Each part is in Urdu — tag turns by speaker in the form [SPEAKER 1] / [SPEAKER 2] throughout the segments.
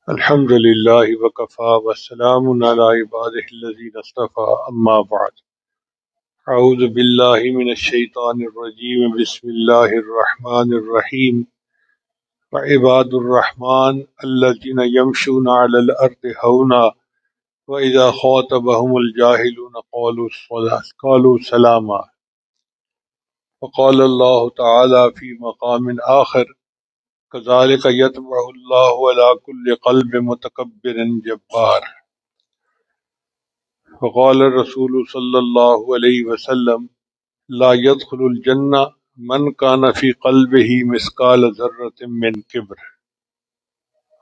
[SPEAKER 1] الحمد لله وكفى والسلام على عباده الذين اصطفى أما بعد أعوذ بالله من الشيطان الرجيم بسم الله الرحمن الرحيم وعباد الرحمن الذين يمشون على الأرض هونا وإذا خاطبهم الجاهلون قالوا سلاما وقال الله تعالى في مقام آخر كذلك يطبع الله على كل قلب متكبر جبار وقال الرسول صلی اللہ علیہ وسلم لا يدخل الجنہ من كان في قلبه مثقال ذرة من کبر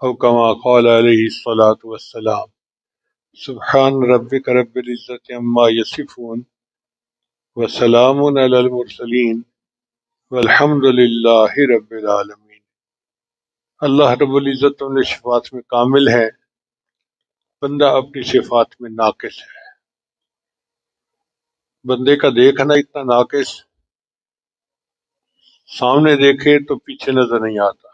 [SPEAKER 1] او كما قال علیہ الصلاة والسلام سبحان ربک رب العزت عما یصفون وسلام علی المرسلین والحمد للہ رب العالمین۔ اللہ رب العزت اپنے صفات میں کامل ہے، بندہ اپنی صفات میں ناقص ہے۔ بندے کا دیکھنا اتنا ناقص، سامنے دیکھے تو پیچھے نظر نہیں آتا،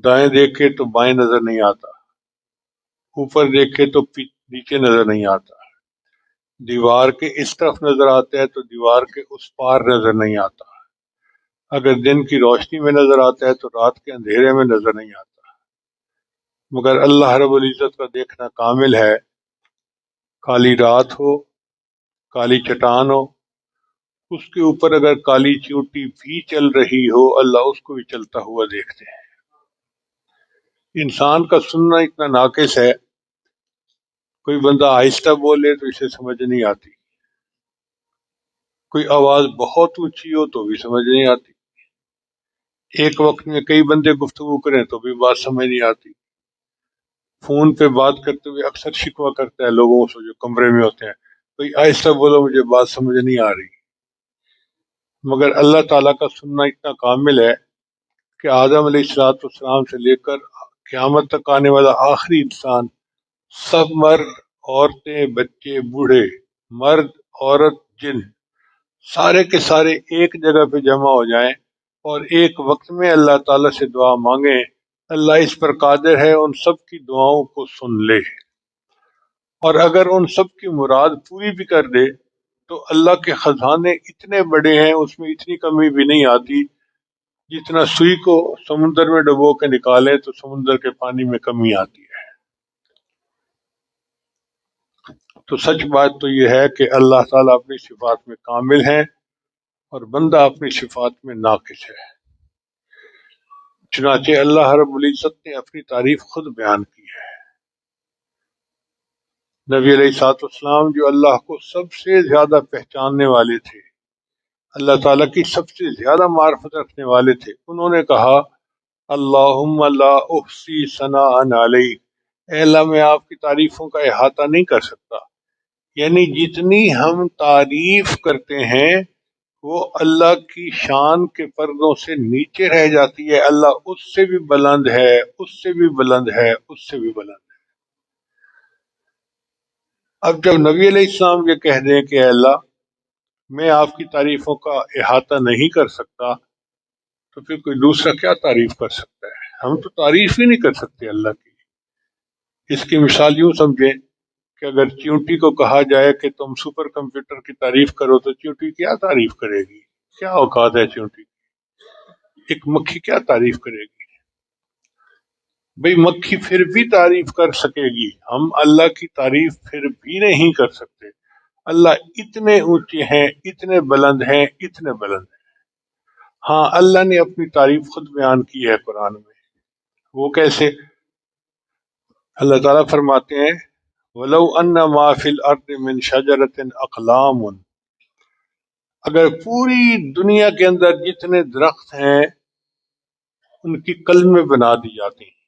[SPEAKER 1] دائیں دیکھے تو بائیں نظر نہیں آتا، اوپر دیکھے تو نیچے نظر نہیں آتا، دیوار کے اس طرف نظر آتا ہے تو دیوار کے اس پار نظر نہیں آتا، اگر دن کی روشنی میں نظر آتا ہے تو رات کے اندھیرے میں نظر نہیں آتا۔ مگر اللہ رب العزت کا دیکھنا کامل ہے، کالی رات ہو، کالی چٹان ہو، اس کے اوپر اگر کالی چیونٹی بھی چل رہی ہو اللہ اس کو بھی چلتا ہوا دیکھتے ہیں۔ انسان کا سننا اتنا ناقص ہے، کوئی بندہ آہستہ بولے تو اسے سمجھ نہیں آتی، کوئی آواز بہت اونچی ہو تو بھی سمجھ نہیں آتی، ایک وقت میں کئی بندے گفتگو کریں تو بھی بات سمجھ نہیں آتی۔ فون پہ بات کرتے ہوئے اکثر شکوہ کرتا ہے لوگوں سے جو کمرے میں ہوتے ہیں، کوئی آہستہ بولو مجھے بات سمجھ نہیں آ رہی۔ مگر اللہ تعالیٰ کا سننا اتنا کامل ہے کہ آدم علیہ السلام سے لے کر قیامت تک آنے والا آخری انسان، سب مرد، عورتیں، بچے، بوڑھے، مرد، عورت، جن، سارے کے سارے ایک جگہ پہ جمع ہو جائیں اور ایک وقت میں اللہ تعالیٰ سے دعا مانگیں، اللہ اس پر قادر ہے ان سب کی دعاؤں کو سن لے، اور اگر ان سب کی مراد پوری بھی کر دے تو اللہ کے خزانے اتنے بڑے ہیں، اس میں اتنی کمی بھی نہیں آتی، جتنا سوئی کو سمندر میں ڈبو کے نکالے تو سمندر کے پانی میں کمی آتی ہے۔ تو سچ بات تو یہ ہے کہ اللہ تعالیٰ اپنی صفات میں کامل ہیں اور بندہ اپنی صفات میں ناقص ہے۔ چنانچہ اللہ رب العزت نے اپنی تعریف خود بیان کی ہے۔ نبی علیہ الصلوۃ والسلام جو اللہ کو سب سے زیادہ پہچاننے والے تھے، اللہ تعالیٰ کی سب سے زیادہ معرفت رکھنے والے تھے، انہوں نے کہا اللہم لا احصی ثناء علیک، اے اللہ میں آپ کی تعریفوں کا احاطہ نہیں کر سکتا، یعنی جتنی ہم تعریف کرتے ہیں وہ اللہ کی شان کے پردوں سے نیچے رہ جاتی ہے، اللہ اس سے بھی بلند ہے، اس سے بھی بلند ہے، اس سے بھی بلند ہے۔ اب جب نبی علیہ السلام یہ کہہ دیں کہ اے اللہ میں آپ کی تعریفوں کا احاطہ نہیں کر سکتا، تو پھر کوئی دوسرا کیا تعریف کر سکتا ہے؟ ہم تو تعریف ہی نہیں کر سکتے اللہ کی۔ اس کی مثال یوں سمجھیں کہ اگر چیونٹی کو کہا جائے کہ تم سپر کمپیوٹر کی تعریف کرو تو چیونٹی کیا تعریف کرے گی؟ کیا اوقات ہے چیونٹی؟ ایک مکھی کیا تعریف کرے گی؟ بھئی مکھی پھر بھی تعریف کر سکے گی، ہم اللہ کی تعریف پھر بھی نہیں کر سکتے۔ اللہ اتنے اونچے ہیں، اتنے بلند ہیں، اتنے بلند ہیں۔ ہاں اللہ نے اپنی تعریف خود بیان کی ہے قرآن میں۔ وہ کیسے؟ اللہ تعالیٰ فرماتے ہیں وَلَوْ أَنَّ مَا فِي الْأَرْضِ مِنْ شَجَرَةٍ أَقْلَامٌ، اگر پوری دنیا کے اندر جتنے درخت ہیں ان کی قلمیں بنا دی جاتی ہیں،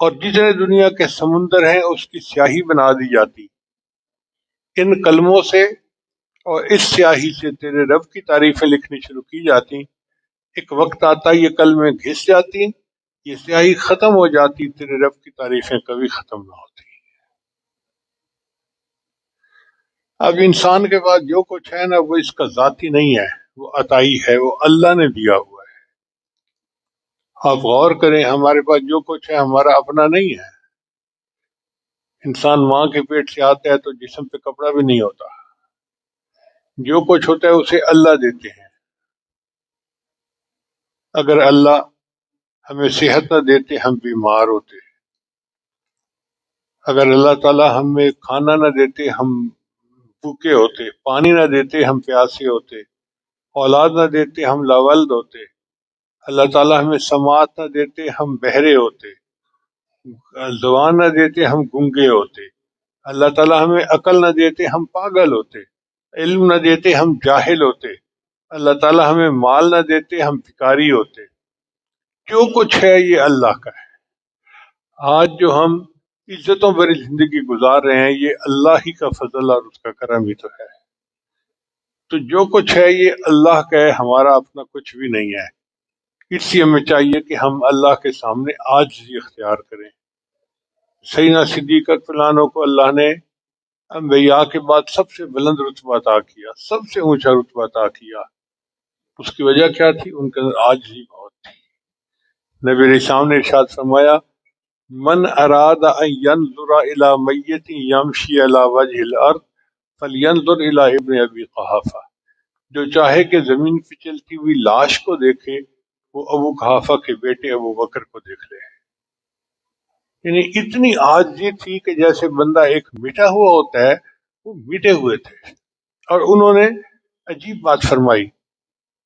[SPEAKER 1] اور جتنے دنیا کے سمندر ہیں اس کی سیاہی بنا دی جاتی، ان کلموں سے اور اس سیاہی سے تیرے رب کی تعریفیں لکھنی شروع کی جاتی، ایک وقت آتا یہ کلمیں گھس جاتی، یہ سیاہی ختم ہو جاتی، تیرے رب کی تعریفیں کبھی ختم نہ ہوتی۔ اب انسان کے پاس جو کچھ ہے نا وہ اس کا ذاتی نہیں ہے، وہ عطائی ہے، وہ اللہ نے دیا ہوا ہے۔ آپ غور کریں، ہمارے پاس جو کچھ ہے ہمارا اپنا نہیں ہے. انسان ماں کے پیٹ سے آتا ہے تو جسم پہ کپڑا بھی نہیں ہوتا. جو کچھ ہوتا ہے اسے اللہ دیتے ہیں. اگر اللہ ہمیں صحت نہ دیتے ہم بیمار ہوتے. اگر اللہ تعالی ہمیں کھانا نہ دیتے ہم بھوکے ہوتے. پانی نہ دیتے ہم پیاسے ہوتے. اولاد نہ دیتے ہم لاولد ہوتے. اللہ تعالی ہمیں سماعت نہ دیتے ہم بہرے ہوتے. زبان نہ دیتے ہم گنگے ہوتے. اللہ تعالی ہمیں عقل نہ دیتے ہم پاگل ہوتے. علم نہ دیتے ہم جاہل ہوتے. اللہ تعالی ہمیں مال نہ دیتے ہم بھکاری ہوتے. جو کچھ ہے یہ اللہ کا ہے. آج جو ہم عزتوں بھری زندگی گزار رہے ہیں یہ اللہ ہی کا فضل اور اس کا کرم ہی تو ہے. تو جو کچھ ہے یہ اللہ کا ہے، ہمارا اپنا کچھ بھی نہیں ہے. اس لیے ہمیں چاہیے کہ ہم اللہ کے سامنے عاجزی اختیار کریں. سیدنا صدیق فلانوں کو اللہ نے انبیاء کے بعد سب سے بلند رتبہ عطا کیا، سب سے اونچا رتبہ عطا کیا. اس کی وجہ کیا تھی؟ ان کے اندر عاجزی بہت تھی. نبی علیہ السلام نے ارشاد فرمایا من اراد ان ينظر الى میت یمشی علی وجہ الارض فلینظر الى ابن ابی قحافہ. جو چاہے کہ زمین پہ چلتی ہوئی لاش کو دیکھے وہ ابو قحافہ کے بیٹے ابو بکر کو دیکھ لے. یعنی اتنی عاجزی تھی کہ جیسے بندہ ایک میٹھا ہوا ہوتا ہے وہ میٹھے ہوئے تھے. اور انہوں نے عجیب بات فرمائی.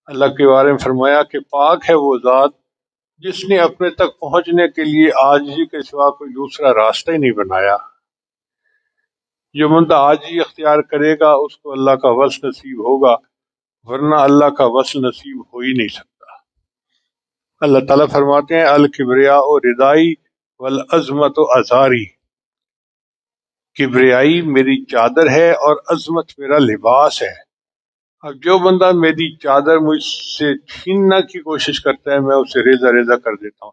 [SPEAKER 1] اللہ کے بارے میں فرمایا کہ پاک ہے وہ ذات جس نے اپنے تک پہنچنے کے لیے عاجزی کے سوا کوئی دوسرا راستہ ہی نہیں بنایا. جو بندہ عاجزی اختیار کرے گا اس کو اللہ کا وصل نصیب ہوگا، ورنہ اللہ کا وصل نصیب ہو ہی نہیں سکتا. اللہ تعالیٰ فرماتے ہیں الکبریاء ردائی والعظمت ازاری. کبریائی میری چادر ہے اور عظمت میرا لباس ہے. اب جو بندہ میری چادر مجھ سے چھیننا کی کوشش کرتا ہے میں اسے ریزہ ریزہ کر دیتا ہوں.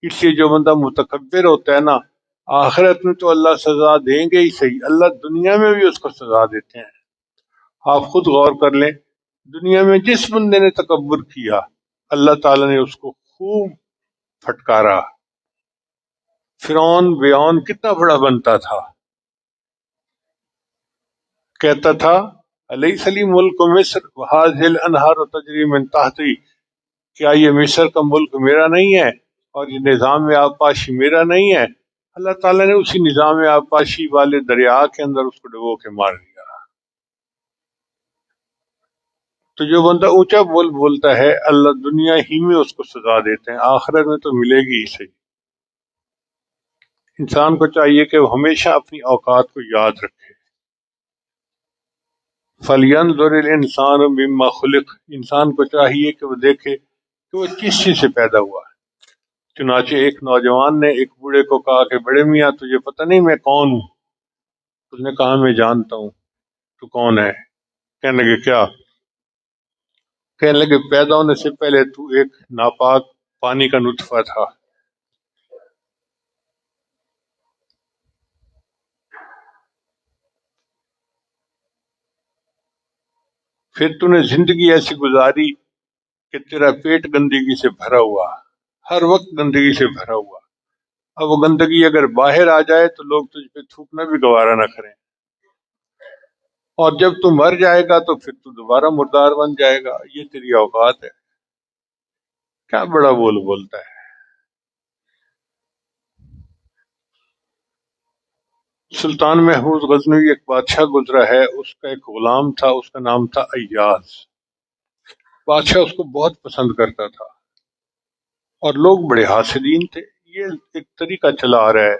[SPEAKER 1] اس لیے جو بندہ متکبر ہوتا ہے نا، آخرت میں تو اللہ سزا دیں گے ہی صحیح، اللہ دنیا میں بھی اس کو سزا دیتے ہیں. آپ خود غور کر لیں، دنیا میں جس بندے نے تکبر کیا اللہ تعالیٰ نے اس کو خوب پھٹکارا. فرعون بیعون کتنا بڑا بنتا تھا، کہتا تھا الیس لی ملک مصر وہذہ الانہار تجری من تحتی. کیا یہ مصر کا ملک میرا نہیں ہے اور یہ نظام آبپاشی میرا نہیں ہے؟ اللہ تعالیٰ نے اسی نظام آبپاشی والے دریا کے اندر اس کو ڈبو کے مار دیا. تو جو بندہ اونچا بولتا ہے اللہ دنیا ہی میں اس کو سزا دیتے ہیں، آخرت میں تو ملے گی ہی صحیح. انسان کو چاہیے کہ وہ ہمیشہ اپنی اوقات کو یاد رکھے. فَلْيَنْظُرِ الْإِنسَانُ مِمَّا خُلِقَ. انسان کو چاہیے کہ وہ دیکھے کہ وہ کس چیز سے پیدا ہوا. چنانچہ ایک نوجوان نے ایک بوڑھے کو کہا کہ بڑے میاں تجھے پتہ نہیں میں کون ہوں؟ اس نے کہا میں جانتا ہوں. تو کون ہے؟ کہنے لگے کیا؟ کہنے لگے پیدا ہونے سے پہلے تو ایک ناپاک پانی کا نطفہ تھا. پھر تو نے زندگی ایسی گزاری کہ تیرا پیٹ گندگی سے بھرا ہوا، ہر وقت گندگی سے بھرا ہوا. اب وہ گندگی اگر باہر آ جائے تو لوگ تجھ پہ تھوکنا بھی گوارا نہ کریں، اور جب تو مر جائے گا تو پھر تو دوبارہ مردار بن جائے گا. یہ تیری اوقات ہے. کیا بڑا بولتا ہے. سلطان محمود غزنوی ایک بادشاہ گزرا ہے، اس کا ایک غلام تھا، اس کا نام تھا ایاز. بادشاہ اس کو بہت پسند کرتا تھا اور لوگ بڑے حاسدین تھے. یہ ایک طریقہ چلا آ رہا ہے،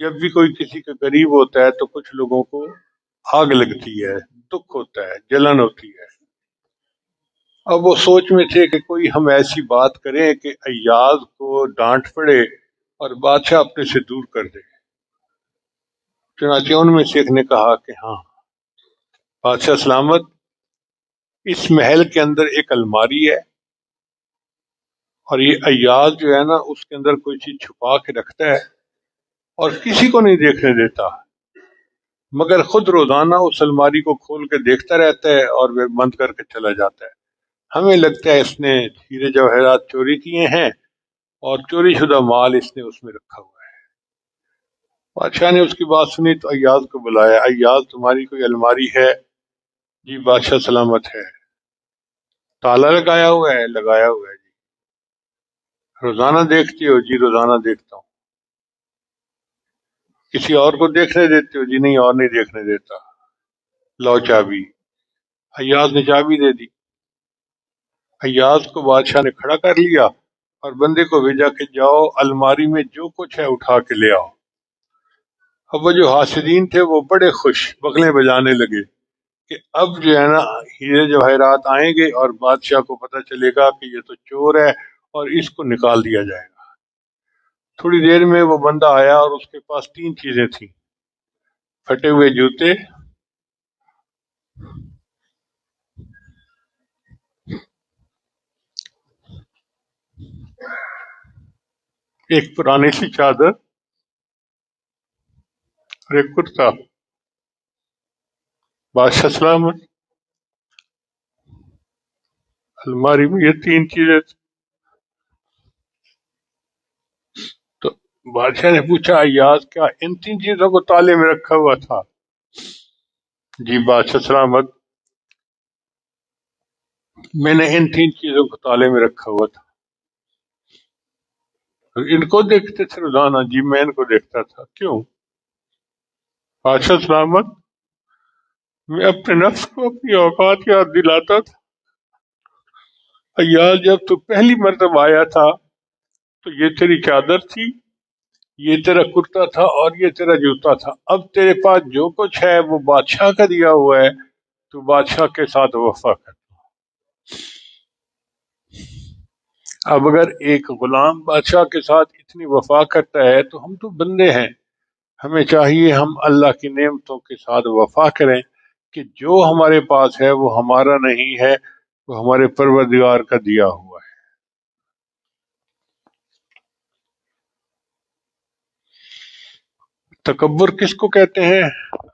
[SPEAKER 1] جب بھی کوئی کسی کے قریب ہوتا ہے تو کچھ لوگوں کو آگ لگتی ہے، دکھ ہوتا ہے، جلن ہوتی ہے. اب وہ سوچ میں تھے کہ کوئی ہم ایسی بات کریں کہ ایاز کو ڈانٹ پڑے اور بادشاہ اپنے سے دور کر دے. چنانچہ ان میں سے ایک نے کہا کہ ہاں بادشاہ سلامت، اس محل کے اندر ایک الماری ہے اور یہ ایاز جو ہے نا اس کے اندر کوئی چیز چھپا کے رکھتا ہے اور کسی کو نہیں دیکھنے دیتا، مگر خود روزانہ اس الماری کو کھول کے دیکھتا رہتا ہے اور وہ بند کر کے چلا جاتا ہے. ہمیں لگتا ہے اس نے ہیرے جواہرات چوری کیے ہیں اور چوری شدہ مال اس نے اس میں رکھا ہوا ہے۔ بادشاہ نے اس کی بات سنی تو ایاز کو بلایا، ایاز تمہاری کوئی الماری ہے؟ جی بادشاہ سلامت ہے۔ تالا لگایا ہوا ہے؟ لگایا ہوا ہے جی۔ روزانہ دیکھتے ہو؟ جی روزانہ دیکھتا ہوں۔ کسی اور کو دیکھنے دیتے ہو؟ جی نہیں، اور نہیں دیکھنے دیتا۔ لو چابی۔ ایاز نے چابی دے دی۔ ایاز کو بادشاہ نے کھڑا کر لیا اور بندے کو بھیجا کہ جاؤ الماری میں جو کچھ ہے اٹھا کے لے آؤ۔ اب وہ جو حاسدین تھے وہ بڑے خوش بغلیں بجانے لگے کہ اب جو ہے نا ہیرے جواہرات آئیں گے اور بادشاہ کو پتہ چلے گا کہ یہ تو چور ہے اور اس کو نکال دیا جائے گا۔ تھوڑی دیر میں وہ بندہ آیا اور اس کے پاس 3 چیزیں تھیں: پھٹے ہوئے جوتے، ایک پرانی سی چادر اور ایک کرتا۔ بادشاہ سلامت، الماری میں یہ 3 چیزیں تھیں۔ تو بادشاہ نے پوچھا ایاز کیا ان 3 چیزوں کو تالے میں رکھا ہوا تھا؟ جی بادشاہ سلامت، میں نے ان 3 چیزوں کو تالے میں رکھا ہوا تھا۔ ان کو دیکھتے تھے روزانہ؟ جی میں ان کو دیکھتا تھا۔ کیوں؟ بادشاہ سلامت، میں اپنے نفس کو اپنی اوقات یاد دلاتا تھا۔ ایاز جب تو پہلی مرتبہ آیا تھا تو یہ تیری چادر تھی، یہ تیرا کرتا تھا اور یہ تیرا جوتا تھا۔ اب تیرے پاس جو کچھ ہے وہ بادشاہ کا دیا ہوا ہے، تو بادشاہ کے ساتھ وفا کر۔ اب اگر ایک غلام بادشاہ کے ساتھ اتنی وفا کرتا ہے تو ہم تو بندے ہیں، ہمیں چاہیے ہم اللہ کی نعمتوں کے ساتھ وفا کریں کہ جو ہمارے پاس ہے وہ ہمارا نہیں ہے، وہ ہمارے پروردگار کا دیا ہوا ہے۔ تکبر کس کو کہتے ہیں؟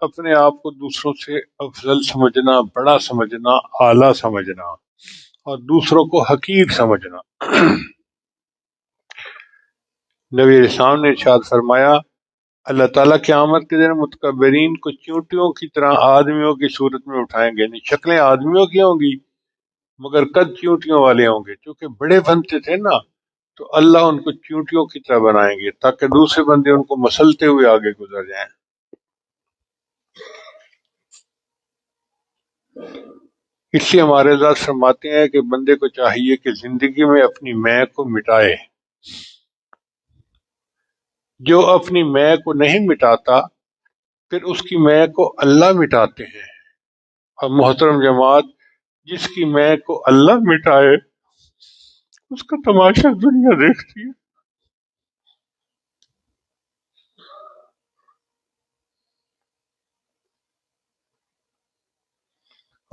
[SPEAKER 1] اپنے آپ کو دوسروں سے افضل سمجھنا، بڑا سمجھنا، اعلیٰ سمجھنا اور دوسروں کو حقیر سمجھنا۔ نبی اسلام نے ارشاد فرمایا اللہ تعالیٰ قیامت کے دن متکبرین کو چونٹیوں کی طرح آدمیوں کی صورت میں اٹھائیں گے، یعنی شکلیں آدمیوں کی ہوں گی مگر قد چونٹیوں والے ہوں گے، کیونکہ بڑے بنتے تھے نا تو اللہ ان کو چونٹیوں کی طرح بنائیں گے تاکہ دوسرے بندے ان کو مسلتے ہوئے آگے گزر جائیں۔ اس لیے ہمارے ذات فرماتے ہیں کہ بندے کو چاہیے کہ زندگی میں اپنی میں کو مٹائے۔ جو اپنی میں کو نہیں مٹاتا پھر اس کی میں کو اللہ مٹاتے ہیں، اور محترم جماعت جس کی میں کو اللہ مٹائے اس کا تماشا دنیا دیکھتی ہے۔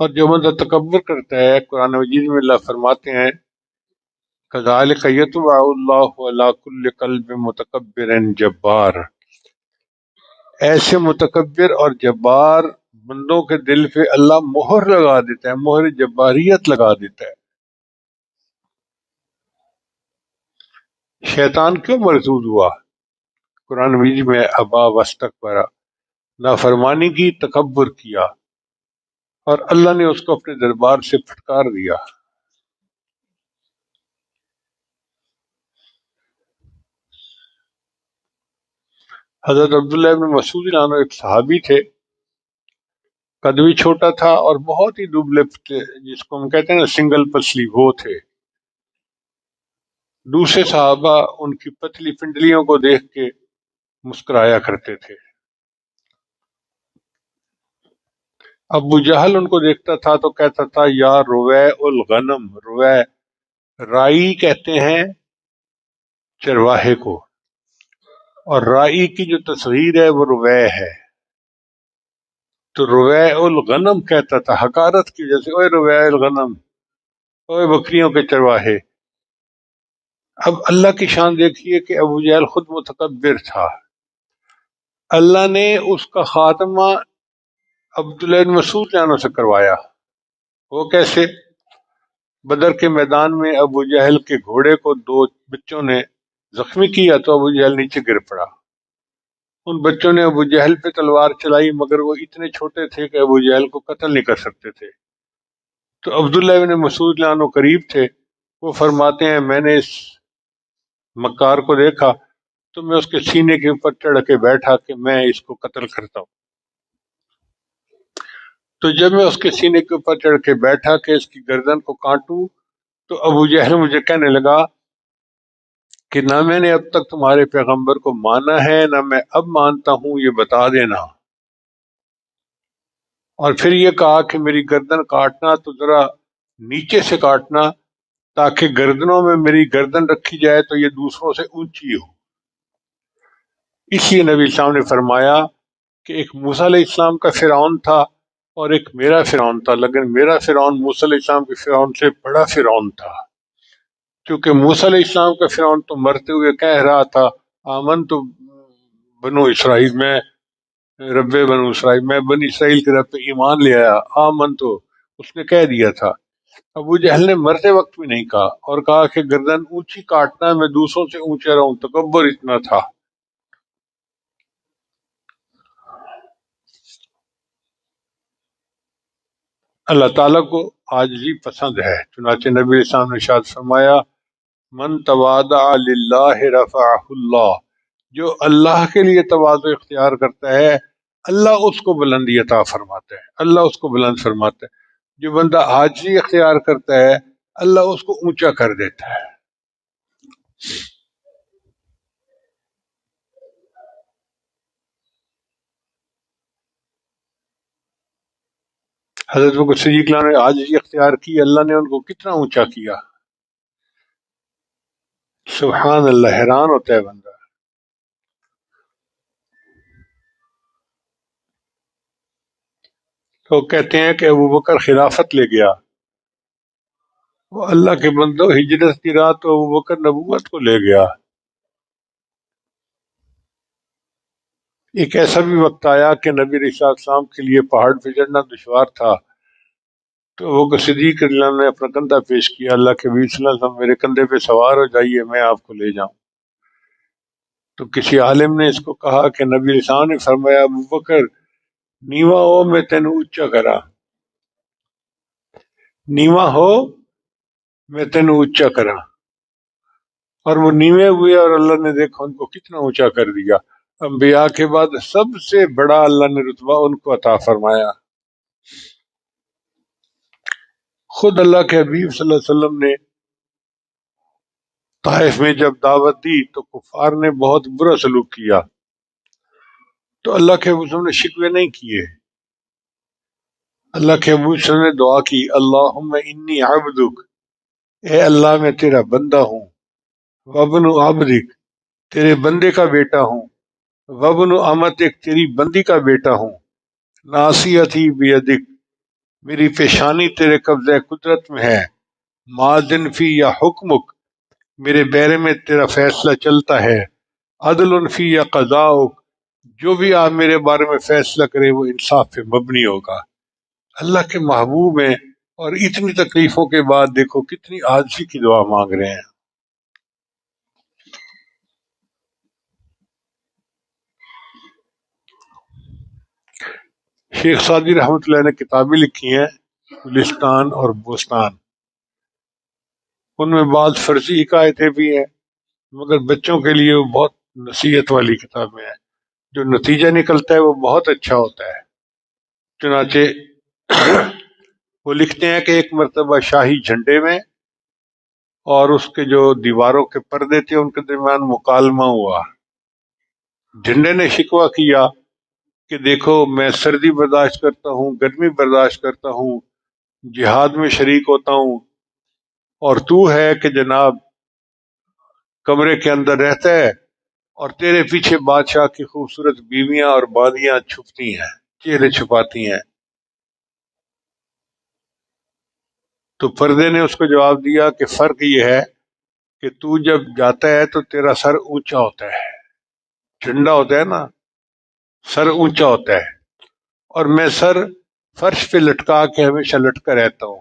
[SPEAKER 1] اور جو بندہ تکبر کرتا ہے، قرآن مجید میں اللہ فرماتے ہیں کذالک یطبع اللہ علی کل قلب متکبر جبار، ایسے متکبر اور جبار بندوں کے دل پہ اللہ مہر لگا دیتا ہے، مہر جباریت لگا دیتا ہے۔ شیطان کیوں مردود ہوا؟ قرآن مجید میں ابا واستکبر، نافرمانی کی، تکبر کیا، اور اللہ نے اس کو اپنے دربار سے پھٹکار دیا۔ حضرت عبداللہ ابن مسعود رضی اللہ عنہ ایک صحابی تھے، قد بھی چھوٹا تھا اور بہت ہی دبلے تھے، جس کو ہم کہتے ہیں نا سنگل پسلی، وہ تھے۔ دوسرے صحابہ ان کی پتلی پنڈلیوں کو دیکھ کے مسکرایا کرتے تھے۔ ابو جہل ان کو دیکھتا تھا تو کہتا تھا یا رویع الغنم، رویع رائی کہتے ہیں چرواہے کو، اور رائی کی جو تصغیر ہے وہ رویع ہے، تو رویع الغنم کہتا تھا حقارت کی وجہ سے، اوے رویع الغنم، اوے بکریوں کے چرواہے۔ اب اللہ کی شان دیکھیے کہ ابو جہل خود متکبر تھا، اللہ نے اس کا خاتمہ عبداللہ بن مسعود جانوں سے کروایا۔ وہ کیسے؟ بدر کے میدان میں ابو جہل کے گھوڑے کو 2 بچوں نے زخمی کیا تو ابو جہل نیچے گر پڑا. ان بچوں نے ابو جہل پہ تلوار چلائی مگر وہ اتنے چھوٹے تھے کہ ابو جہل کو قتل نہیں کر سکتے تھے. تو عبداللہ ابن مسعود عنہ قریب تھے. وہ فرماتے ہیں میں نے اس مکار کو دیکھا تو میں اس کے سینے کے اوپر چڑھ کے بیٹھا کہ میں اس کو قتل کرتا ہوں. تو جب میں اس کے سینے کے اوپر چڑھ کے بیٹھا کہ اس کی گردن کو کاٹوں تو ابو جہل مجھے کہنے لگا کہ نہ میں نے اب تک تمہارے پیغمبر کو مانا ہے نہ میں اب مانتا ہوں، یہ بتا دینا. اور پھر یہ کہا کہ میری گردن کاٹنا تو ذرا نیچے سے کاٹنا تاکہ گردنوں میں میری گردن رکھی جائے تو یہ دوسروں سے اونچی ہو. اس لیے نبی اسلام نے فرمایا کہ ایک موسیٰ علیہ السلام کا فرعون تھا اور ایک میرا فرعون تھا، لیکن میرا فرعون موسیٰ علیہ السلام کے فرعون سے بڑا فرعون تھا، کیونکہ موسیٰ علیہ السلام کا فرعون تو مرتے ہوئے کہہ رہا تھا آمن تو بنو اسرائیل، میں رب بنو اسرائیل، میں بنی اسرائیل کے رب پہ ایمان لے آیا. آمن تو اس نے کہہ دیا تھا. ابو جہل نے مرتے وقت بھی نہیں کہا اور کہا کہ گردن اونچی کاٹنا میں دوسروں سے اونچا رہوں. تکبر اتنا تھا. اللہ تعالیٰ کو عاجزی پسند ہے، چنانچہ نبی علیہ السلام نے ارشاد فرمایا من تواضع للہ رفعہ اللہ، جو اللہ کے لیے تواضع اختیار کرتا ہے اللہ اس کو بلندی عطا فرماتا ہے، اللہ اس کو بلند فرماتا ہے. جو بندہ عاجزی اختیار کرتا ہے اللہ اس کو اونچا کر دیتا ہے. حضرت بکر صدیق نے عاجزی اختیار کی، اللہ نے ان کو کتنا اونچا کیا. سبحان اللہ، حیران ہوتا ہے بندہ. تو کہتے ہیں کہ ابو بکر خلافت لے گیا. وہ اللہ کے بندوں، ہجرت کی رات تو ابو بکر نبوت کو لے گیا. ایک ایسا بھی وقت آیا کہ نبی علیہ السلام کے لیے پہاڑ پہ چڑھنا دشوار تھا، تو وہ صدیق رضی اللہ عنہ نے اپنا کندھا پیش کیا، اللہ کے نبی صلی اللہ علیہ وسلم میرے کندھے پہ سوار ہو جائیے، میں آپ کو لے جاؤں. تو کسی عالم نے اس کو کہا کہ نبی علیہ السلام نے فرمایا ابو بکر نیواں ہو میں تینوں اونچا کرا، نیواں ہو میں تینوں اونچا کرا. اور وہ نیوے ہوئے اور اللہ نے دیکھا ان کو کتنا اونچا کر دیا. انبیاء کے بعد سب سے بڑا اللہ نے رتبہ ان کو عطا فرمایا. خود اللہ کے حبیب صلی اللہ علیہ وسلم نے طائف میں جب دعوت دی تو کفار نے بہت برا سلوک کیا، تو اللہ کے حبیب نے شکوے نہیں کیے. اللہ کے حبیب نے دعا کی اللہم انی عبدک، اے اللہ میں تیرا بندہ ہوں، وابن عبدک تیرے بندے کا بیٹا ہوں، وابن امتک تیری بندی کا بیٹا ہوں، ناصیتی بیدک میری پیشانی تیرے قبضہ قدرت میں ہے، ماذن فی یا حکمک میرے بیرے میں تیرا فیصلہ چلتا ہے، عدل فی یا قضاؤک جو بھی آپ میرے بارے میں فیصلہ کرے وہ انصاف پہ مبنی ہوگا. اللہ کے محبوب ہیں اور اتنی تکلیفوں کے بعد دیکھو کتنی عاجزی کی دعا مانگ رہے ہیں. شیخ سعدی رحمۃ اللہ نے کتابیں لکھی ہیں گلستان اور بوستان، ان میں بعض فرضی حکایتیں بھی ہیں مگر بچوں کے لیے وہ بہت نصیحت والی کتابیں ہیں، جو نتیجہ نکلتا ہے وہ بہت اچھا ہوتا ہے. چنانچہ وہ لکھتے ہیں کہ ایک مرتبہ شاہی جھنڈے میں اور اس کے جو دیواروں کے پردے تھے ان کے درمیان مکالمہ ہوا. جھنڈے نے شکوہ کیا کہ دیکھو میں سردی برداشت کرتا ہوں، گرمی برداشت کرتا ہوں، جہاد میں شریک ہوتا ہوں، اور تو ہے کہ جناب کمرے کے اندر رہتا ہے اور تیرے پیچھے بادشاہ کی خوبصورت بیویاں اور بادیاں چھپتی ہیں، چہرے چھپاتی ہیں. تو پردے نے اس کو جواب دیا کہ فرق یہ ہے کہ تو جب جاتا ہے تو تیرا سر اونچا ہوتا ہے، جھنڈا ہوتا ہے نا، سر اونچا ہوتا ہے، اور میں سر فرش پہ لٹکا کے ہمیشہ لٹکا رہتا ہوں.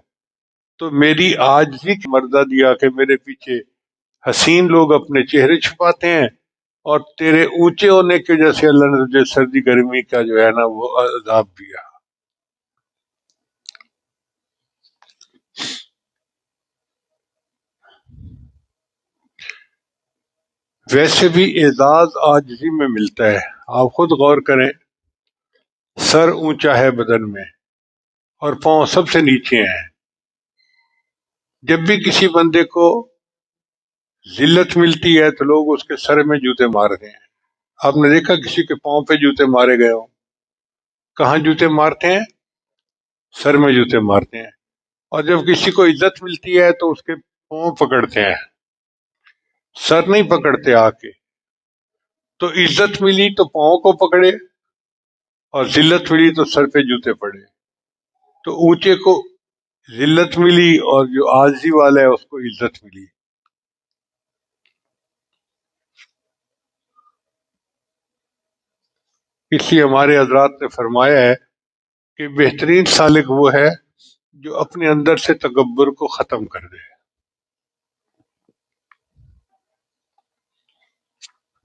[SPEAKER 1] تو میری عاجزی کی مردہ دیا کہ میرے پیچھے حسین لوگ اپنے چہرے چھپاتے ہیں، اور تیرے اونچے ہونے کی وجہ سے اللہ نے تجھے سردی گرمی کا جو ہے نا وہ عذاب دیا۔ ویسے بھی اعزاز عاجزی میں ملتا ہے۔ آپ خود غور کریں، سر اونچا ہے بدن میں اور پاؤں سب سے نیچے ہیں۔ جب بھی کسی بندے کو ذلت ملتی ہے تو لوگ اس کے سر میں جوتے مارتے ہیں۔ آپ نے دیکھا کسی کے پاؤں پہ جوتے مارے گئے ہوں؟ کہاں جوتے مارتے ہیں؟ سر میں جوتے مارتے ہیں۔ اور جب کسی کو عزت ملتی ہے تو اس کے پاؤں پکڑتے ہیں، سر نہیں پکڑتے آ کے۔ تو عزت ملی تو پاؤں کو پکڑے، اور ذلت ملی تو سر پہ جوتے پڑے۔ تو اونچے کو ذلت ملی اور جو عاجزی والا ہے اس کو عزت ملی۔ اس لیے ہمارے حضرات نے فرمایا ہے کہ بہترین سالک وہ ہے جو اپنے اندر سے تکبر کو ختم کر دے۔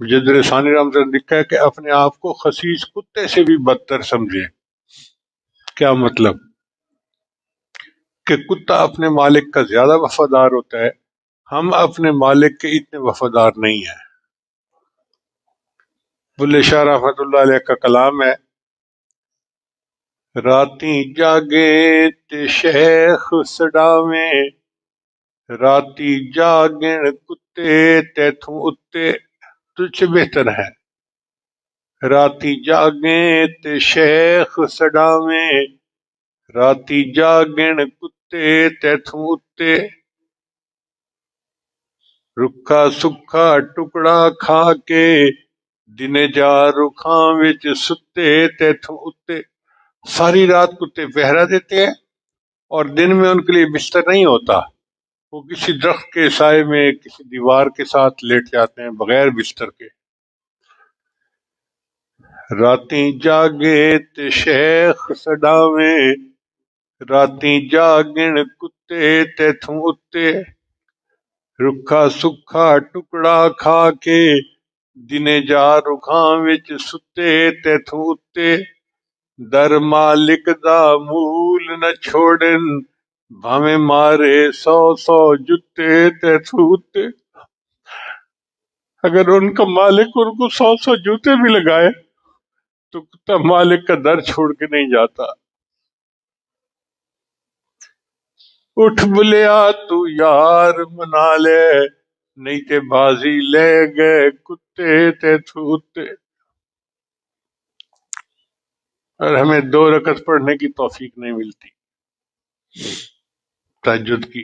[SPEAKER 1] مجدد ثانی رحمۃ اللہ نے لکھا ہے کہ اپنے آپ کو خسیس کتے سے بھی بدتر سمجھے۔ کیا مطلب؟ کہ کتا اپنے مالک کا زیادہ وفادار ہوتا ہے، ہم اپنے مالک کے اتنے وفادار نہیں ہیں۔ بلے شاہ رحمۃ اللہ علیہ کا کلام ہے، راتیں جاگیں تے شیخ سڈاویں، راتی جاگن کتے تیتھوں اتے، تجھ سے بہتر ہے۔ راتی جاگیں تے شیخ سڈاویں، راتی جاگن کتے تیتھوں اتے، رکھا سکھا ٹکڑا کھا کے دنے جا رکھاں وچ ستے تیتھوں اتے۔ ساری رات کتے پہرا دیتے ہیں اور دن میں ان کے لیے بستر نہیں ہوتا، وہ کسی درخت کے سائے میں کسی دیوار کے ساتھ لیٹ جاتے ہیں بغیر بستر کے۔ راتیں جاگے تے شیخ سڈاویں، راتیں جاگن کتے تیتھوں اتے، رکھا سکھا ٹکڑا کھا کے دنے جا رکھاں وچ ستے تیتھوں اتے، در مالک دا مول نہ چھوڑن بھاویں مارے 100 جتے تیتھوں اتے۔ اگر ان کا مالک ان کو 100 جوتے بھی لگائے تو کتا مالک کا در چھوڑ کے نہیں جاتا۔ اٹھ بلیا تو یار منا لے، نہیں تے بازی لے گئے کتے تیتھوں اتے۔ اور ہمیں 2 رکعت پڑھنے کی توفیق نہیں ملتی تہجد کی۔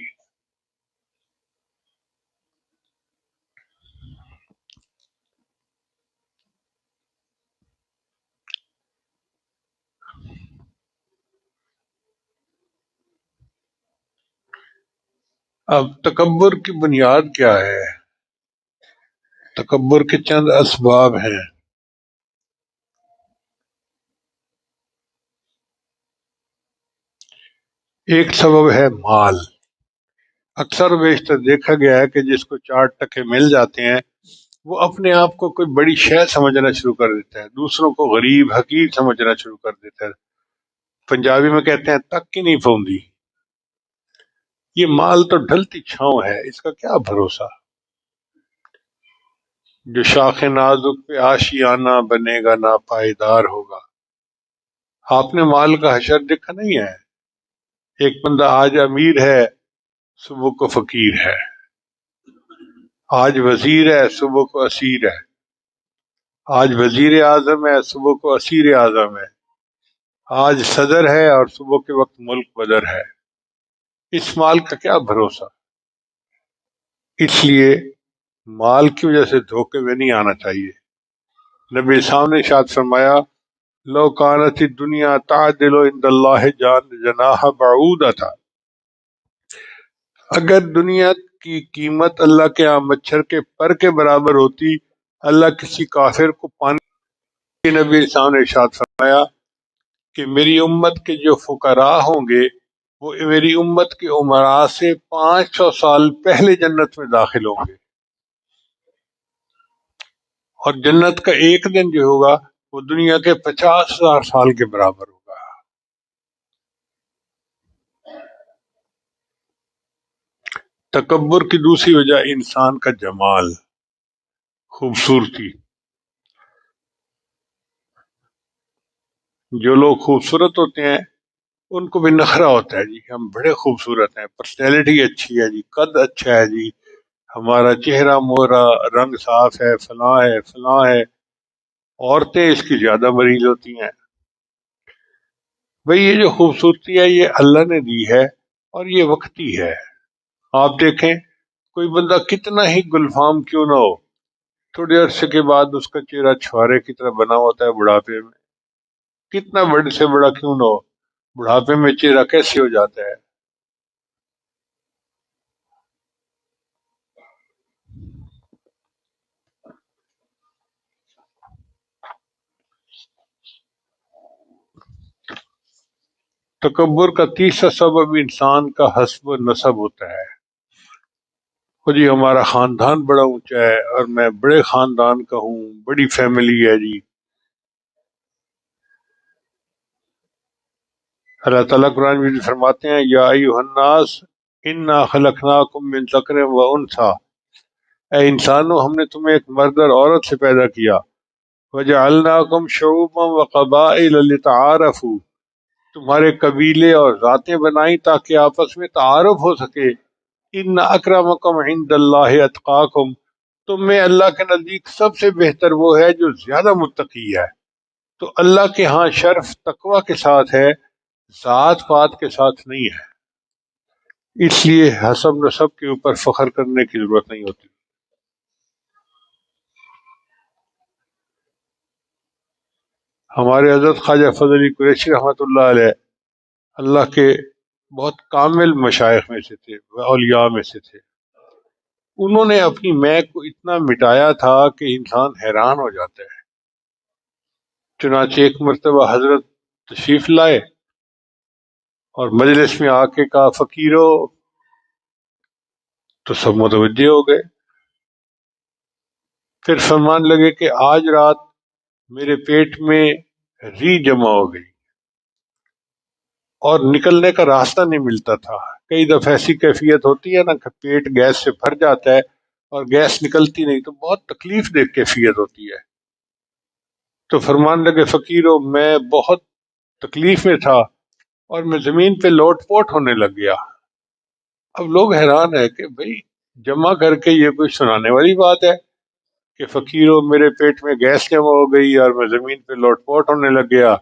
[SPEAKER 1] اب تکبر کی بنیاد کیا ہے؟ تکبر کے چند اسباب ہیں۔ ایک سبب ہے مال۔ اکثر و بیشتر دیکھا گیا ہے کہ جس کو 4 ٹکے مل جاتے ہیں وہ اپنے آپ کو کوئی بڑی شے سمجھنا شروع کر دیتا ہے، دوسروں کو غریب حقیر سمجھنا شروع کر دیتا ہے۔ پنجابی میں کہتے ہیں تک کی نہیں پوندی۔ یہ مال تو ڈھلتی چھاؤں ہے، اس کا کیا بھروسہ؟ جو شاخ نازک پہ آشیانہ بنے گا نا پائیدار ہوگا۔ آپ نے مال کا حشر دیکھا نہیں ہے؟ ایک بندہ آج امیر ہے، صبح کو فقیر ہے، آج وزیر ہے، صبح کو اسیر ہے، آج وزیر اعظم ہے، صبح کو اسیر اعظم ہے، آج صدر ہے اور صبح کے وقت ملک بدر ہے۔ اس مال کا کیا بھروسہ؟ اس لیے مال کی وجہ سے دھوکے میں نہیں آنا چاہیے۔ نبی صاحب نے ارشاد فرمایا، لو کانت الدنیا تعدل عند اللہ جناح بعودۃ، اگر دنیا کی قیمت اللہ کے ہاں مچھر کے پر کے برابر ہوتی، اللہ کسی کافر کو پانی۔ نبی صاحب نے ارشاد فرمایا کہ میری امت کے جو فقراء ہوں گے وہ میری امت کے عمراء سے 500 سال پہلے جنت میں داخل ہوں گے۔ اور جنت کا ایک دن جو ہوگا وہ دنیا کے 50,000 سال کے برابر ہوگا۔ تکبر کی دوسری وجہ انسان کا جمال، خوبصورتی۔ جو لوگ خوبصورت ہوتے ہیں ان کو بھی نخرہ ہوتا ہے جی ہم بڑے خوبصورت ہیں، پرسنالٹی اچھی ہے جی، قد اچھا ہے جی، ہمارا چہرہ مورا، رنگ صاف ہے، فلاں ہے فلاں ہے۔ عورتیں اس کی زیادہ مریض ہوتی ہیں۔ بھئی یہ جو خوبصورتی ہے یہ اللہ نے دی ہے اور یہ وقتی ہے۔ آپ دیکھیں کوئی بندہ کتنا ہی گلفام کیوں نہ ہو، تھوڑے عرصے کے بعد اس کا چہرہ چھوارے کی طرح بنا ہوتا ہے بڑھاپے میں، کتنا بڑے سے بڑا کیوں نہ ہو، بڑھاپے میں چہرہ کیسے ہو جاتا ہے۔ تکبر کا تیسرا سبب انسان کا حسب نسب ہوتا ہے۔ وہ جی ہمارا خاندان بڑا اونچا ہے اور میں بڑے خاندان کا ہوں، بڑی فیملی ہے جی۔ اللہ تعالیٰ قرآن میں فرماتے ہیں یا ایھا الناس انا خلقناکم من ذکر و انثی، اے انسانوں ہم نے تمہیں ایک مرد اور عورت سے پیدا کیا، وجعلناکم شعوبا وقبائل لتعارفوا، تمہارے قبیلے اور ذاتیں بنائیں تاکہ آپس میں تعارف ہو سکے۔ ان اکرمکم عند اللہ اتقاکم، تم میں اللہ کے نزدیک سب سے بہتر وہ ہے جو زیادہ متقی ہے۔ تو اللہ کے ہاں شرف تقوی کے ساتھ ہے، ذات پات کے ساتھ نہیں ہے، اس لیے حسب نسب کے اوپر فخر کرنے کی ضرورت نہیں ہوتی۔ ہمارے حضرت خواجہ فضل علی قریشی رحمۃ اللہ علیہ اللہ کے بہت کامل مشائخ میں سے تھے، اولیاء میں سے تھے۔ انہوں نے اپنی میں کو اتنا مٹایا تھا کہ انسان حیران ہو جاتا ہے۔ چنانچہ ایک مرتبہ حضرت تشریف لائے اور مجلس میں آ کے کہا فقیرو، تو سب متوجہ ہو گئے۔ پھر فرمان لگے کہ آج رات میرے پیٹ میں ری جمع ہو گئی اور نکلنے کا راستہ نہیں ملتا تھا۔ کئی دفعہ ایسی کیفیت ہوتی ہے نا کہ پیٹ گیس سے بھر جاتا ہے اور گیس نکلتی نہیں، تو بہت تکلیف دہ کیفیت ہوتی ہے۔ تو فرمان لگے فقیرو میں بہت تکلیف میں تھا اور میں زمین پہ لوٹ پوٹ ہونے لگ گیا۔ اب لوگ حیران ہے کہ بھئی جمع کر کے یہ کوئی سنانے والی بات ہے کہ فقیرو میرے پیٹ میں گیس جمع ہو گئی اور میں زمین پہ لوٹ پوٹ ہونے لگ گیا۔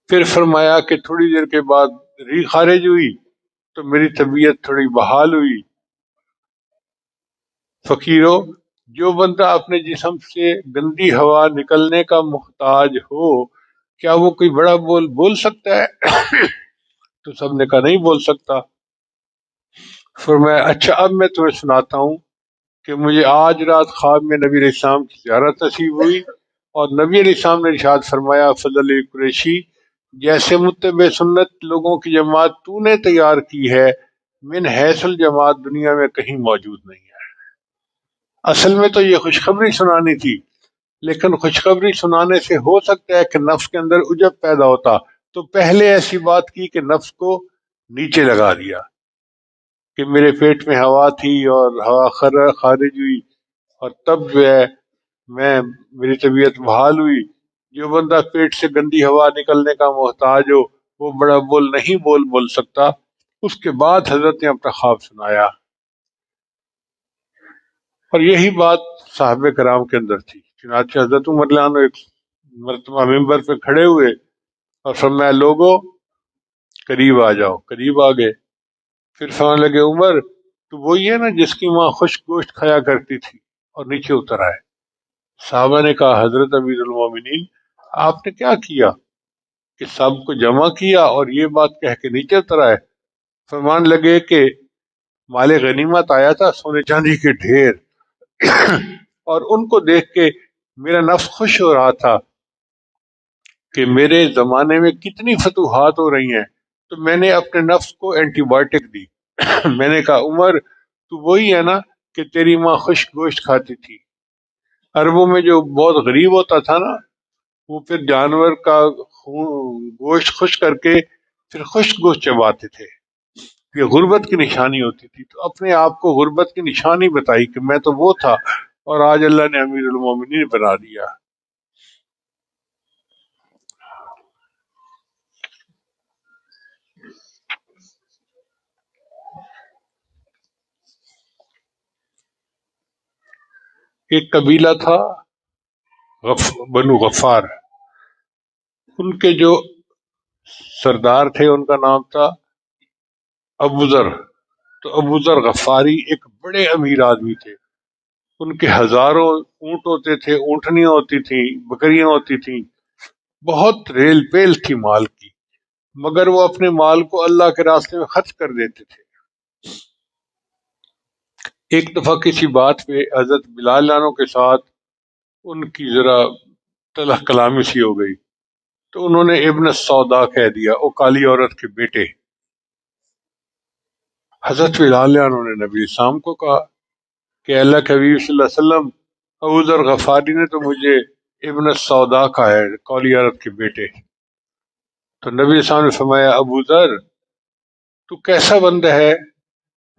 [SPEAKER 1] پھر فرمایا کہ تھوڑی دیر کے بعد ری خارج ہوئی تو میری طبیعت تھوڑی بحال ہوئی۔ فقیرو جو بندہ اپنے جسم سے گندی ہوا نکلنے کا محتاج ہو، کیا وہ کوئی بڑا بول سکتا ہے؟ تو سب نے کہا نہیں بول سکتا۔ فرمایا اچھا اب میں تمہیں سناتا ہوں کہ مجھے آج رات خواب میں نبی علیہ السلام کی زیارت نصیب ہوئی اور نبی علیہ السلام نے ارشاد فرمایا فضل علی قریشی جیسے متبع سنت لوگوں کی جماعت تو نے تیار کی ہے، من حیث الجماعت دنیا میں کہیں موجود نہیں ہے۔ اصل میں تو یہ خوشخبری سنانی تھی، لیکن خوشخبری سنانے سے ہو سکتا ہے کہ نفس کے اندر عجب پیدا ہوتا، تو پہلے ایسی بات کی کہ نفس کو نیچے لگا دیا کہ میرے پیٹ میں ہوا تھی اور ہوا خارج ہوئی اور تب جو ہے میری طبیعت بحال ہوئی۔ جو بندہ پیٹ سے گندی ہوا نکلنے کا محتاج ہو وہ بڑا نہیں بول سکتا۔ اس کے بعد حضرت نے اپنا خواب سنایا اور یہی بات صحابہ کرام کے اندر تھی۔ چنانچہ حضرت عمر رضی اللہ عنہ ایک مرتبہ ممبر پہ کھڑے ہوئے اور فرمایا لوگو قریب آ جاؤ، قریب آ گئے۔ پھر فرمانے لگے عمر تو وہی ہے نا جس کی ماں خشک گوشت کھایا کرتی تھی، اور نیچے اتر آئے۔ صحابہ نے کہا حضرت امیر المومنین آپ نے کیا کیا کہ سب کو جمع کیا اور یہ بات کہہ کے نیچے اتر آئے؟ فرمان لگے کہ مال غنیمت آیا تھا، سونے چاندی کے ڈھیر، اور ان کو دیکھ کے میرا نفس خوش ہو رہا تھا کہ میرے زمانے میں کتنی فتوحات ہو رہی ہیں، تو میں نے اپنے نفس کو اینٹی بایوٹک دی۔ میں نے کہا عمر تو وہی ہے نا کہ تیری ماں خشک گوشت کھاتی تھی، عربوں میں جو بہت غریب ہوتا تھا نا، وہ پھر جانور کا گوشت خشک کر کے پھر خشک گوشت چباتے تھے. یہ غربت کی نشانی ہوتی تھی. تو اپنے آپ کو غربت کی نشانی بتائی کہ میں تو وہ تھا، اور آج اللہ نے امیر المومنین بنا دیا. ایک قبیلہ تھا بنو غفار. ان کے جو سردار تھے ان کا نام تھا ابو ذر. تو ابو ذر غفاری ایک بڑے امیر آدمی تھے. ان کے ہزاروں اونٹ ہوتے تھے، اونٹنیاں ہوتی تھیں، بکریاں ہوتی تھیں، بہت ریل پیل تھی مال کی. مگر وہ اپنے مال کو اللہ کے راستے میں خرچ کر دیتے تھے. ایک دفعہ کسی بات پہ حضرت بلال عنہ کے ساتھ ان کی ذرا تلخ کلامی سی ہو گئی، تو انہوں نے ابن سودا کہہ دیا، او کالی عورت کے بیٹے. حضرت بلال عنہ نے نبی اسلام کو کہا کہ اللہ کے حبیب صلی اللہ علیہ وسلم، ابو ذر غفاری نے تو مجھے ابن سودا کہا ہے، کالی عورت کے بیٹے. تو نبی اسلام نے فرمایا، ابو ذر تو کیسا بندہ ہے،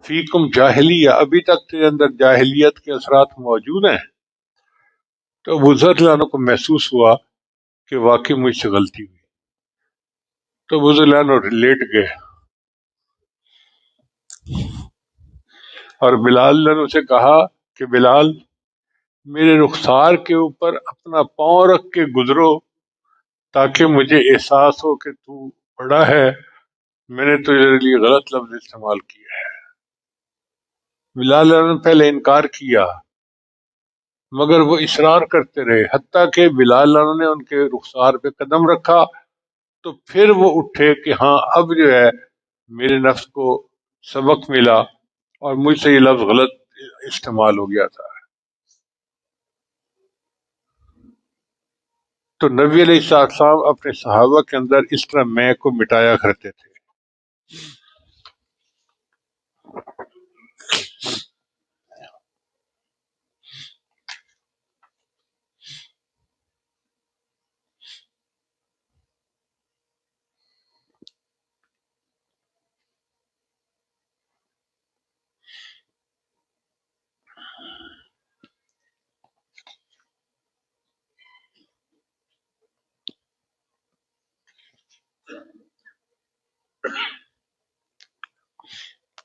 [SPEAKER 1] فیکم جاہلیہ، ابھی تک تیرے اندر جاہلیت کے اثرات موجود ہیں. تو ابو ذر عنہ کو محسوس ہوا کہ واقعی مجھ سے غلطی ہوئی. تو ابو ذر عنہ لیٹ گئے اور بلال عنہ سے کہا کہ بلال، میرے رخسار کے اوپر اپنا پاؤں رکھ کے گزرو تاکہ مجھے احساس ہو کہ تو بڑا ہے، میں نے تیرے لیے غلط لفظ استعمال کیا ہے. بلال عنہ نے پہلے انکار کیا، مگر وہ اصرار کرتے رہے، حتیٰ کہ بلال عنہ نے ان کے رخسار پہ قدم رکھا. تو پھر وہ اٹھے کہ ہاں اب جو ہے میرے نفس کو سبق ملا اور مجھ سے یہ لفظ غلط استعمال ہو گیا تھا. تو نبی علیہ السلام اپنے صحابہ کے اندر اس طرح میں کو مٹایا کرتے تھے.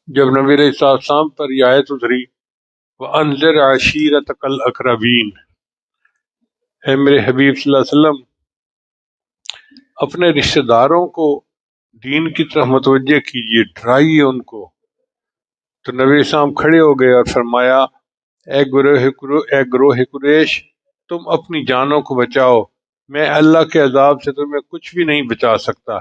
[SPEAKER 1] جب نبی علیہ السلام پر یہ آیت اتری، وَأَنذِرْ عَشِيرَتَكَ الْأَقْرَبِينَ، اے میرے حبیب صلی اللہ علیہ وسلم، اپنے رشتہ داروں کو دین کی طرف متوجہ کیجیے، ڈرائیے ان کو. تو نبی اسلام کھڑے ہو گئے اور فرمایا، اے گروہ قریش، تم اپنی جانوں کو بچاؤ، میں اللہ کے عذاب سے تمہیں کچھ بھی نہیں بچا سکتا.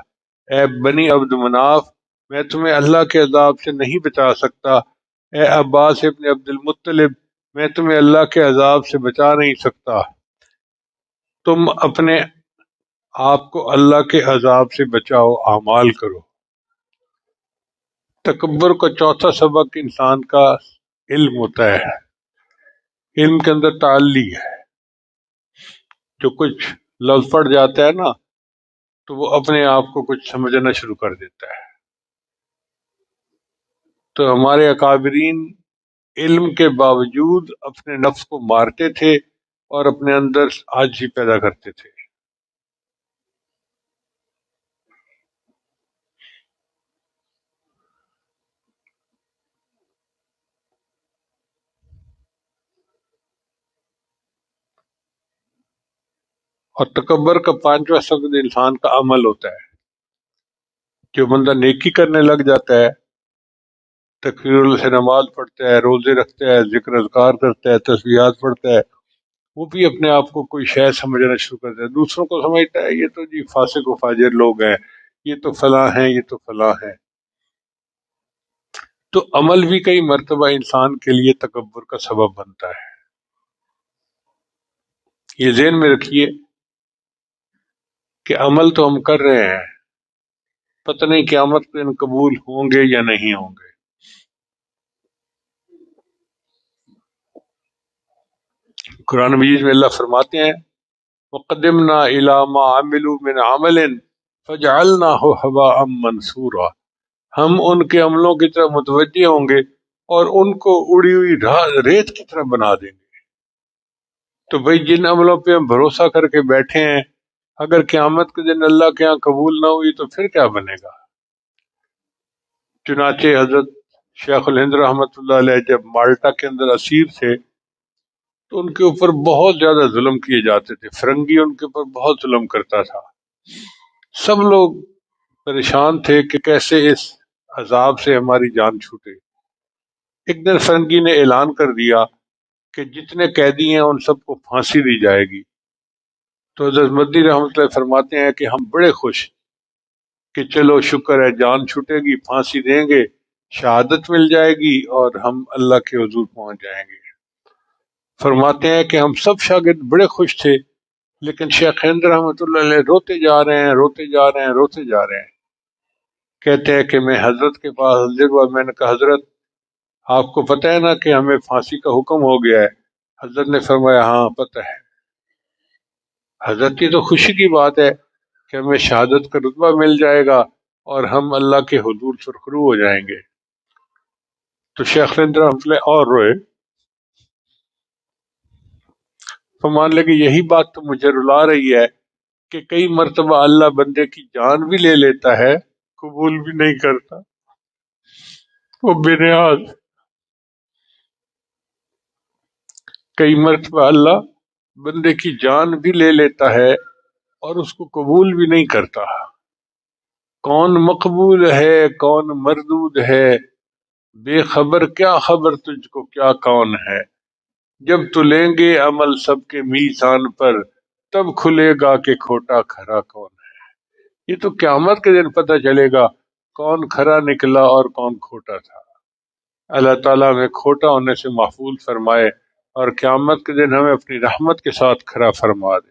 [SPEAKER 1] اے بنی عبد مناف، میں تمہیں اللہ کے عذاب سے نہیں بچا سکتا. اے عباس ابن عبد المطلب، میں تمہیں اللہ کے عذاب سے بچا نہیں سکتا. تم اپنے آپ کو اللہ کے عذاب سے بچاؤ، اعمال کرو. تکبر کا چوتھا سبق انسان کا علم ہوتا ہے. علم کے اندر تعلی ہے. جو کچھ لفظ پڑ جاتا ہے نا تو وہ اپنے آپ کو کچھ سمجھنا شروع کر دیتا ہے. تو ہمارے اکابرین علم کے باوجود اپنے نفس کو مارتے تھے اور اپنے اندر عاجزی پیدا کرتے تھے. اور تکبر کا پانچواں سبق انسان کا عمل ہوتا ہے. جو بندہ نیکی کرنے لگ جاتا ہے، تکبیر اللہ سے نماز پڑھتا ہے، روزے رکھتا ہے، ذکر اذکار کرتا ہے، تسبیحات پڑھتا ہے، وہ بھی اپنے آپ کو کوئی شے سمجھنا شروع کرتا ہے. دوسروں کو سمجھتا ہے یہ تو جی فاسق و فاجر لوگ ہیں، یہ تو فلاں ہیں، یہ تو فلاں ہیں. تو عمل بھی کئی مرتبہ انسان کے لیے تکبر کا سبب بنتا ہے. یہ ذہن میں رکھیے کہ عمل تو ہم کر رہے ہیں، پتہ نہیں قیامت کے دن قبول ہوں گے یا نہیں ہوں گے. قرآن مجید میں اللہ فرماتے ہیں وقدمنا الی ما عملوا من عمل فجعلناہ ہباء منثورا، ہم ان کے عملوں کی طرف متوجہ ہوں گے اور ان کو اڑی ہوئی ریت کی طرف بنا دیں گے۔ تو بھئی جن عملوں پہ ہم بھروسہ کر کے بیٹھے ہیں، اگر قیامت کے دن اللہ کے ہاں قبول نہ ہوئی تو پھر کیا بنے گا؟ چنانچہ حضرت شیخ الہند رحمۃ اللہ علیہ جب مالٹا کے اندر اسیر تھے تو ان کے اوپر بہت زیادہ ظلم کیے جاتے تھے، فرنگی ان کے اوپر بہت ظلم کرتا تھا، سب لوگ پریشان تھے کہ کیسے اس عذاب سے ہماری جان چھوٹے۔ ایک دن فرنگی نے اعلان کر دیا کہ جتنے قیدی ہیں ان سب کو پھانسی دی جائے گی۔ تو حضرت مدنی رحمۃ اللہ فرماتے ہیں کہ ہم بڑے خوش کہ چلو شکر ہے، جان چھوٹے گی، پھانسی دیں گے، شہادت مل جائے گی اور ہم اللہ کے حضور پہنچ جائیں گے۔ فرماتے ہیں کہ ہم سب شاگرد بڑے خوش تھے، لیکن شیخ ہند رحمۃ اللہ علیہ روتے جا رہے ہیں، روتے جا رہے ہیں، روتے جا رہے ہیں۔ کہتے ہیں کہ میں حضرت کے پاس حاضر ہوا، میں نے کہا حضرت آپ کو پتہ ہے نا کہ ہمیں پھانسی کا حکم ہو گیا ہے؟ حضرت نے فرمایا ہاں پتہ ہے۔ حضرت کی تو خوشی کی بات ہے کہ ہمیں شہادت کا رتبہ مل جائے گا اور ہم اللہ کے حضور سرخرو ہو جائیں گے۔ تو شیخ ہند رحمۃ اللہ اور روئے۔ تو مان لے کہ یہی بات تو مجھے رلا رہی ہے کہ کئی مرتبہ اللہ بندے کی جان بھی لے لیتا ہے، قبول بھی نہیں کرتا، وہ بے نیاز۔ کئی مرتبہ اللہ بندے کی جان بھی لے لیتا ہے اور اس کو قبول بھی نہیں کرتا۔ کون مقبول ہے کون مردود ہے، بے خبر کیا خبر تجھ کو کیا کون ہے، جب تو لیں گے عمل سب کے میزان پر تب کھلے گا کہ کھوٹا کھرا کون ہے۔ یہ تو قیامت کے دن پتہ چلے گا کون کھرا نکلا اور کون کھوٹا تھا۔ اللہ تعالیٰ ہمیں کھوٹا ہونے سے محفوظ فرمائے اور قیامت کے دن ہمیں اپنی رحمت کے ساتھ کھرا فرما دے۔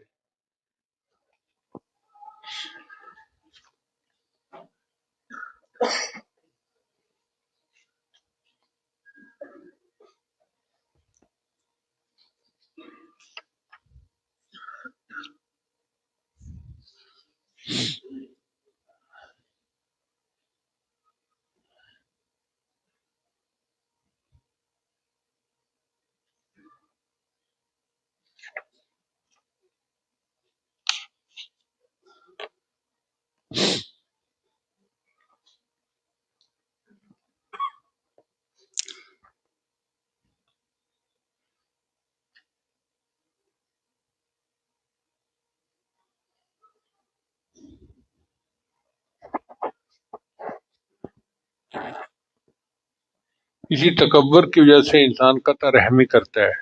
[SPEAKER 1] اسی تکبر کی وجہ سے انسان قطع رحمی کرتا ہے۔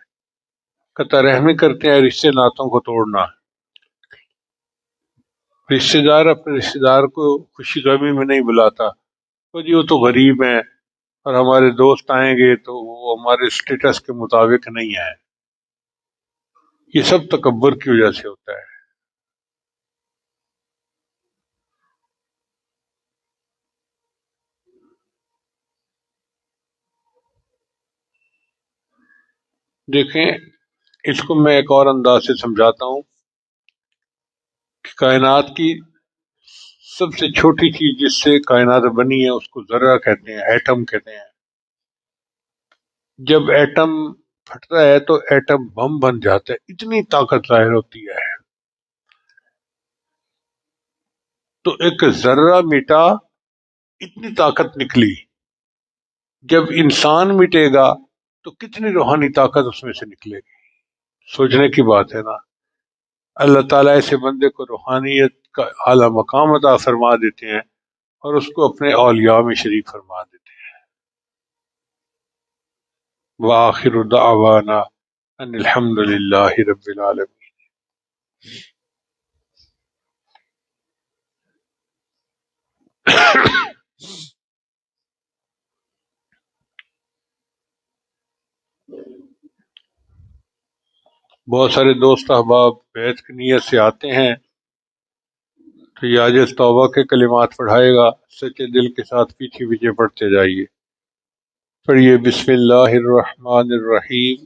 [SPEAKER 1] قطع رحمی کرتے ہیں رشتے ناتوں کو توڑنا۔ رشتے دار اپنے رشتے دار کو خوشی غمی میں نہیں بلاتا، تو جی وہ تو غریب ہیں اور ہمارے دوست آئیں گے تو وہ ہمارے سٹیٹس کے مطابق نہیں ہے۔ یہ سب تکبر کی وجہ سے ہوتا ہے۔ دیکھیں اس کو میں ایک اور انداز سے سمجھاتا ہوں کہ کائنات کی سب سے چھوٹی چیز جس سے کائنات بنی ہے اس کو ذرہ کہتے ہیں، ایٹم کہتے ہیں۔ جب ایٹم پھٹتا ہے تو ایٹم بم بن جاتا ہے، اتنی طاقت ظاہر ہوتی ہے۔ تو ایک ذرہ مٹا، اتنی طاقت نکلی۔ جب انسان مٹے گا تو کتنی روحانی طاقت اس میں سے نکلے گی۔ سوچنے کی بات ہے نا۔ اللہ تعالیٰ ایسے بندے کو روحانیت کا اعلیٰ مقام عطا فرما دیتے ہیں اور اس کو اپنے اولیاء میں شریک فرما دیتے ہیں۔ وآخر دعوانا ان الحمد للہ رب العالمین۔ بہت سارے دوست احباب بیعت کی نیت سے آتے ہیں تو یہ عاجز توبہ کے کلمات پڑھائے گا، سچے دل کے ساتھ پیچھے پیچھے پڑھتے جائیے۔ پڑھیے بسم اللہ الرحمن الرحیم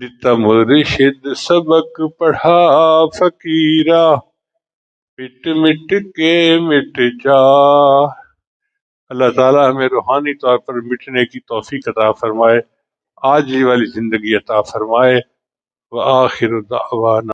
[SPEAKER 1] دیتا مرشد سبق پڑھا فقیرا، مٹ مٹ کے مٹ جا۔ اللہ تعالیٰ ہمیں روحانی طور پر مٹنے کی توفیق عطا فرمائے، آج ہی والی زندگی عطا فرمائے۔ وآخر دعوانا